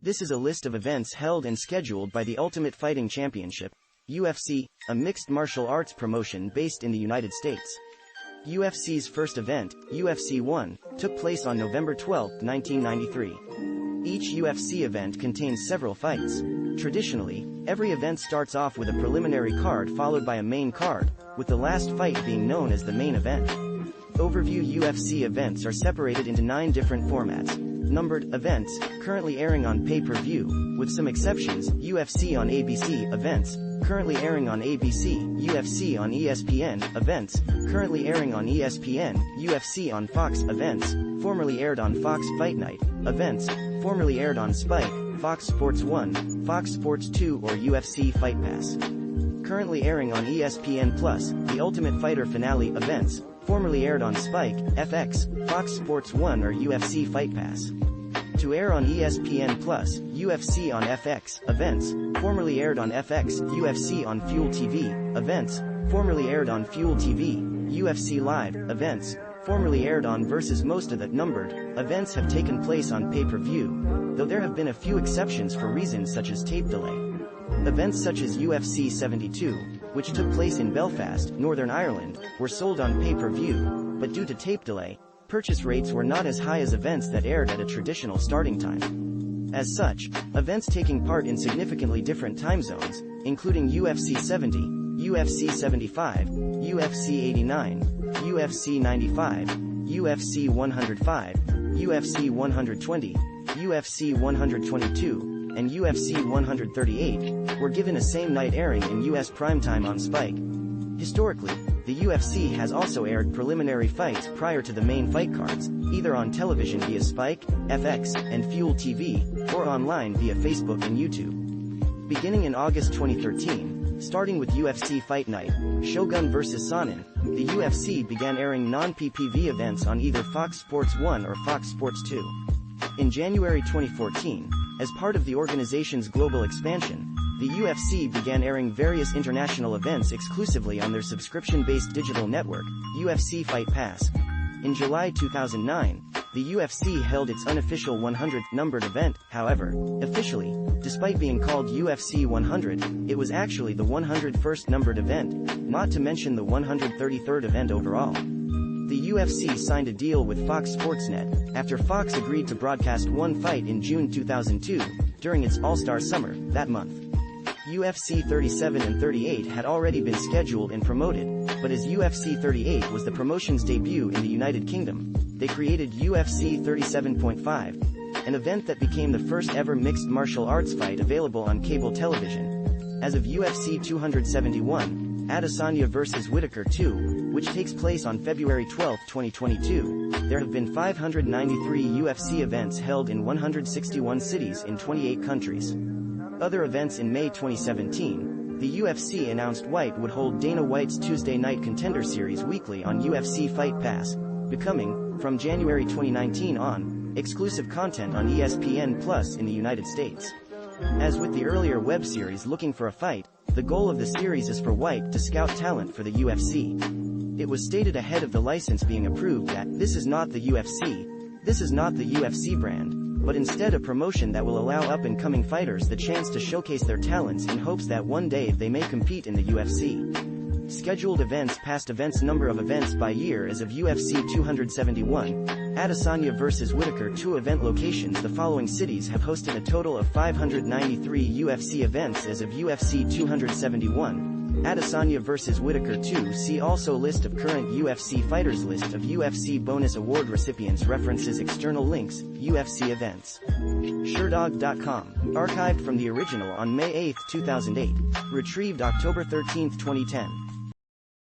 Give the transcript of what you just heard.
This is a list of events held and scheduled by the Ultimate Fighting Championship, UFC, a mixed martial arts promotion based in the United States. UFC's first event, UFC 1, took place on November 12, 1993. Each UFC event contains several fights. Traditionally, every event starts off with a preliminary card followed by a main card, with the last fight being known as the main event. Overview: UFC events are separated into 9 different formats. Numbered events, currently airing on pay-per-view, with some exceptions: UFC on ABC events, currently airing on ABC, UFC on ESPN events, currently airing on ESPN, UFC on Fox events, formerly aired on Fox Fight Night events, formerly aired on Spike, Fox Sports 1, Fox Sports 2 or UFC Fight Pass. Currently airing on ESPN Plus, The Ultimate Fighter Finale events, formerly aired on Spike, FX, Fox Sports 1 or UFC Fight Pass. To air on ESPN Plus, UFC on FX events, formerly aired on FX, UFC on Fuel TV events, formerly aired on Fuel TV, UFC Live events, formerly aired on versus. Most of the numbered events have taken place on pay-per-view, though there have been a few exceptions for reasons such as tape delay. Events such as UFC 72, which took place in Belfast, Northern Ireland, were sold on pay-per-view, but due to tape delay, purchase rates were not as high as events that aired at a traditional starting time. As such, events taking part in significantly different time zones, including UFC 70, UFC 75, UFC 89, UFC 95, UFC 105, UFC 120, UFC 122, and UFC 138, were given a same-night airing in US primetime on Spike. Historically, the UFC has also aired preliminary fights prior to the main fight cards, either on television via Spike, FX, and Fuel TV, or online via Facebook and YouTube. Beginning in August 2013, starting with UFC Fight Night, Shogun vs. Sonnen, the UFC began airing non-PPV events on either Fox Sports 1 or Fox Sports 2. In January 2014, as part of the organization's global expansion, the UFC began airing various international events exclusively on their subscription-based digital network, UFC Fight Pass. In July 2009, the UFC held its unofficial 100th numbered event. However, officially, despite being called UFC 100, it was actually the 101st numbered event, not to mention the 133rd event overall. The UFC signed a deal with Fox Sports Net, after Fox agreed to broadcast one fight in June 2002, during its All-Star Summer, that month. UFC 37 and 38 had already been scheduled and promoted, but as UFC 38 was the promotion's debut in the United Kingdom, they created UFC 37.5, an event that became the first ever mixed martial arts fight available on cable television. As of UFC 271, Adesanya vs. Whitaker 2, which takes place on February 12, 2022, there have been 593 UFC events held in 161 cities in 28 countries. Other events: in May 2017, the UFC announced White would hold Dana White's Tuesday Night Contender Series weekly on UFC Fight Pass, becoming, from January 2019 on, exclusive content on ESPN Plus in the United States. As with the earlier web series Looking for a Fight, the goal of the series is for White to scout talent for the UFC. It was stated ahead of the license being approved that, "This is not the UFC. This is not the UFC brand, but instead a promotion that will allow up-and-coming fighters the chance to showcase their talents in hopes that one day they may compete in the UFC." Scheduled events: past events, number of events by year as of UFC 271, Adesanya vs. Whitaker 2 event locations. The following cities have hosted a total of 593 UFC events as of UFC 271, Adesanya vs. Whitaker 2. See also List of current UFC fighters, List of UFC bonus award recipients, references, external links, UFC events. Sherdog.com. Archived from the original on May 8, 2008. Retrieved October 13, 2010.